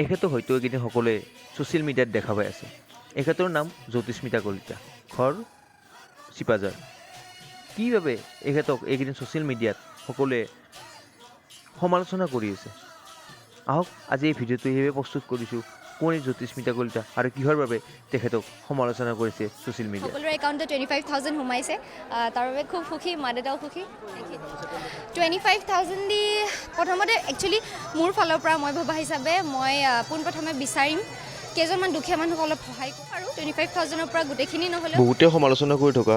এখেতক হয়তো এইকেইদিন সকলোৱে ছ'চিয়েল মিডিয়াত দেখা পাই আছে। এখেতৰ নাম জ্যোতিস্মিতা কলিতা, ঘৰ চিপাঝাৰ। কি বাবে এখেতক এইকেইদিন ছ'চিয়েল মিডিয়াত সকলোৱে সমালোচনা কৰি আছে? আহক আজি এই ভিডিঅ'টো সেইবাবে প্ৰস্তুত কৰিছোঁ, কোন এই জ্যোতিস্মিতা কলিতা আৰু কিহৰ বাবে তেখেতক সমালোচনা কৰিছে ছ'চিয়েল মিডিয়াত। সকলোৰে একাউণ্টত 25,000 সোমাইছে, তাৰ বাবে খুব সুখী, মা দেউতাও সুখী। 25,000 দি প্ৰথমতে একচুৱেলি মোৰ ফালৰ পৰা মই ভবা হিচাপে মই পোনপ্ৰথমে বিচাৰিম কেইজনমান দুখীয়া মানুহক অলপ সহায় কৰোঁ, আৰু 25,000ৰ পৰা গোটেইখিনি নহ'লেও বহুতে সমালোচনা কৰি থকা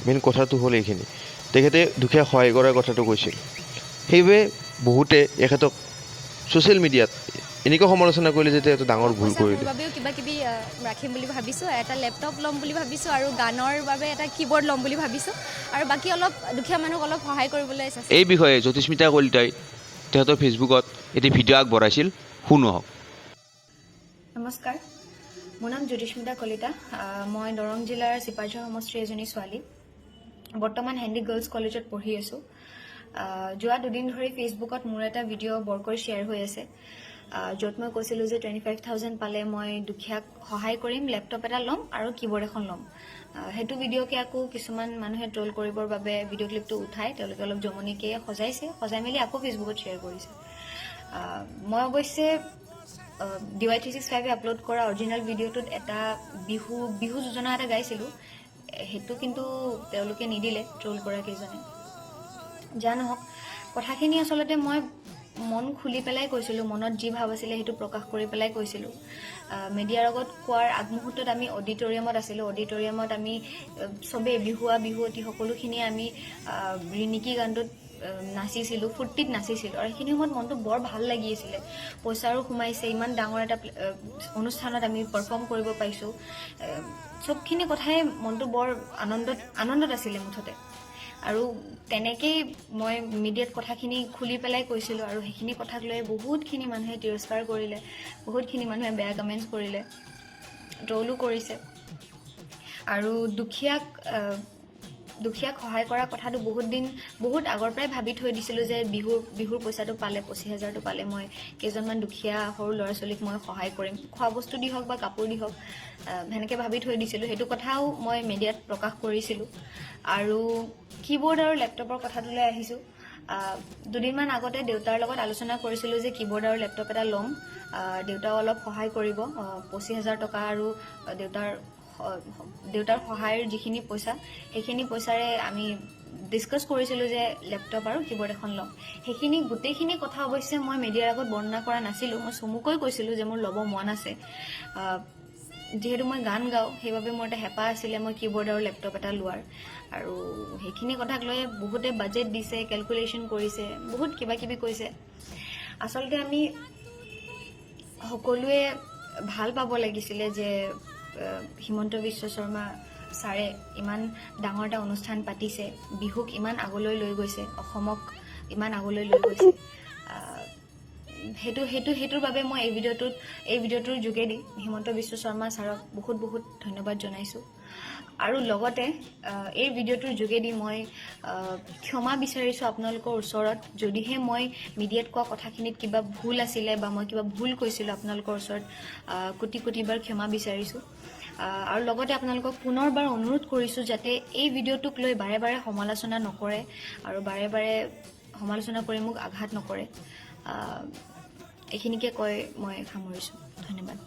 মেইন কথাটো হ'ল এইখিনি, তেখেতে দুখীয়া সহায় কৰাৰ কথাটো কৈছিল। সেইবাবে বহুতে এখেতক ছ'চিয়েল মিডিয়াত এনেকুৱা সমালোচনা কৰিলে যে এটা ডাঙৰ ভুল পইচা মোৰ কৰিলে। বাবেও কিবা কিবি ৰাখিম বুলি ভাবিছোঁ, এটা লেপটপ ল'ম বুলি ভাবিছোঁ, আৰু গানৰ বাবে এটা কীবৰ্ড ল'ম বুলি ভাবিছোঁ, আৰু বাকী অলপ দুখীয়া মানুহক অলপ সহায় কৰিবলৈ চেষ্টা। এই বিষয়ে জ্যোতিস্মিতা কলিতাই তেখেতৰ ফেচবুকত এটি ভিডিঅ' আগবঢ়াইছিল, শুনো আহক। নমস্কাৰ, মোৰ নাম জ্যোতিস্মিতা কলিতা। মই দৰং জিলাৰ চিপাঝাৰ সমষ্টিৰ এজনী ছোৱালী। বৰ্তমান হেণ্ডি গাৰ্লছ কলেজত পঢ়ি আছোঁ। যোৱা দুদিন ধৰি ফেচবুকত মোৰ এটা ভিডিঅ' বৰকৈ শ্বেয়াৰ হৈ আছে, য'ত মই কৈছিলোঁ যে 25,000 পালে মই দুখীয়াক সহায় কৰিম, লেপটপ এটা ল'ম আৰু কীবৰ্ড এখন ল'ম। সেইটো ভিডিঅ'কে আকৌ কিছুমান মানুহে ট্ৰল কৰিবৰ বাবে ভিডিঅ' ক্লিপটো উঠাই তেওঁলোকে অলপ জমনিকে সজাই মেলি আকৌ ফেচবুকত শ্বেয়াৰ কৰিছে। মই অৱশ্যে DY365 আপলোড কৰা অৰিজিনেল ভিডিঅ'টোত এটা বিহু যোজনা এটা গাইছিলোঁ, সেইটো কিন্তু তেওঁলোকে নিদিলে, ট্ৰল কৰা কেইজনে। যা নহওক, কথাখিনি আচলতে মই মন খুলি পেলাই কৈছিলোঁ, মনত যি ভাৱ আছিলে সেইটো প্ৰকাশ কৰি পেলাই কৈছিলোঁ। মিডিয়াৰ আগত কোৱাৰ আগমুহূৰ্তত আমি অডিটৰিয়ামত আছিলোঁ। অডিটৰিয়ামত আমি চবেই বিহুৱতী সকলোখিনিয়ে আমি ৰিণিকি গানটোত নাচিছিলোঁ, ফূৰ্তিত নাচিছিলোঁ, আৰু সেইখিনি সময়ত মনটো বৰ ভাল লাগি আছিলে। পইচাৰো সোমাইছে, ইমান ডাঙৰ এটা অনুষ্ঠানত আমি পাৰফৰ্ম কৰিব পাৰিছোঁ। চবখিনি কথাই মনটো বৰ আনন্দত আছিলে মুঠতে। আৰু তেনেকেই মই মিডিয়াত কথাখিনি খুলি পেলাই কৈছিলোঁ, আৰু সেইখিনি কথাক লৈ বহুতখিনি মানুহে তিৰস্কাৰ কৰিলে, বহুতখিনি মানুহে বেয়া কমেণ্টছ কৰিলে, ট্ৰলো কৰিছে। আৰু দুখীয়াক সহায় কৰা কথাটো বহুত আগৰ পৰাই ভাবি থৈ দিছিলোঁ যে বিহুৰ পইচাটো পালে, 25,000টো পালে মই কেইজনমান দুখীয়া সৰু ল'ৰা ছোৱালীক মই সহায় কৰিম, খোৱা বস্তু দি হওক বা কাপোৰ দি হওক, সেনেকৈ ভাবি থৈ দিছিলোঁ। সেইটো কথাও মই মিডিয়াত প্ৰকাশ কৰিছিলোঁ। আৰু কীবৰ্ড আৰু লেপটপৰ কথাটোলৈ আহিছোঁ। দুদিনমান আগতে দেউতাৰ লগত আলোচনা কৰিছিলোঁ যে কীবৰ্ড আৰু লেপটপ এটা ল'ম, দেউতাও অলপ সহায় কৰিব, 25,000 টকা, আৰু দেউতাৰ সহায়ৰ যিখিনি পইচা, সেইখিনি পইচাৰে আমি ডিছকাছ কৰিছিলোঁ যে লেপটপ আৰু কীবৰ্ড এখন ল'ম। গোটেইখিনি কথা অৱশ্যে মই মিডিয়াৰ আগত বৰ্ণনা কৰা নাছিলোঁ। মই চমুকৈ কৈছিলোঁ যে মোৰ ল'ব মন আছে। যিহেতু মই গান গাওঁ, সেইবাবে মোৰ এটা হেঁপাহ আছিলে মই কীবৰ্ড আৰু লেপটপ এটা লোৱাৰ। আৰু সেইখিনি কথাক লৈ বহুতে বাজেট দিছে, কেলকুলেশ্যন কৰিছে, বহুত কিবা কিবি কৈছে। আচলতে আমি সকলোৱে ভাল পাব লাগিছিলে যে হিমন্ত বিশ্ব শৰ্মা ছাৰে ইমান ডাঙৰ এটা অনুষ্ঠান পাতিছে, বিহুক ইমান আগলৈ লৈ গৈছে, অসমক ইমান আগলৈ লৈ গৈছে। সেইটোৰ বাবে মই এই ভিডিঅ'টোৰ যোগেদি হিমন্ত বিশ্ব শৰ্মা ছাৰক বহুত ধন্যবাদ জনাইছোঁ। আৰু লগতে এই ভিডিঅ'টোৰ যোগেদি মই ক্ষমা বিচাৰিছোঁ আপোনালোকৰ ওচৰত, যদিহে মই মিডিয়াত কোৱা কথাখিনিত কিবা ভুল আছিলে বা মই কিবা ভুল কৈছিলোঁ, আপোনালোকৰ ওচৰত কোটিবাৰ ক্ষমা বিচাৰিছোঁ। আৰু লগতে আপোনালোকক পুনৰবাৰ অনুৰোধ কৰিছোঁ যাতে এই ভিডিঅ'টোক লৈ বাৰে বাৰে সমালোচনা নকৰে, আৰু বাৰে বাৰে সমালোচনা কৰি মোক আঘাত নকৰে। এইখিনিকে কৈ মই সামৰিছোঁ। ধন্যবাদ।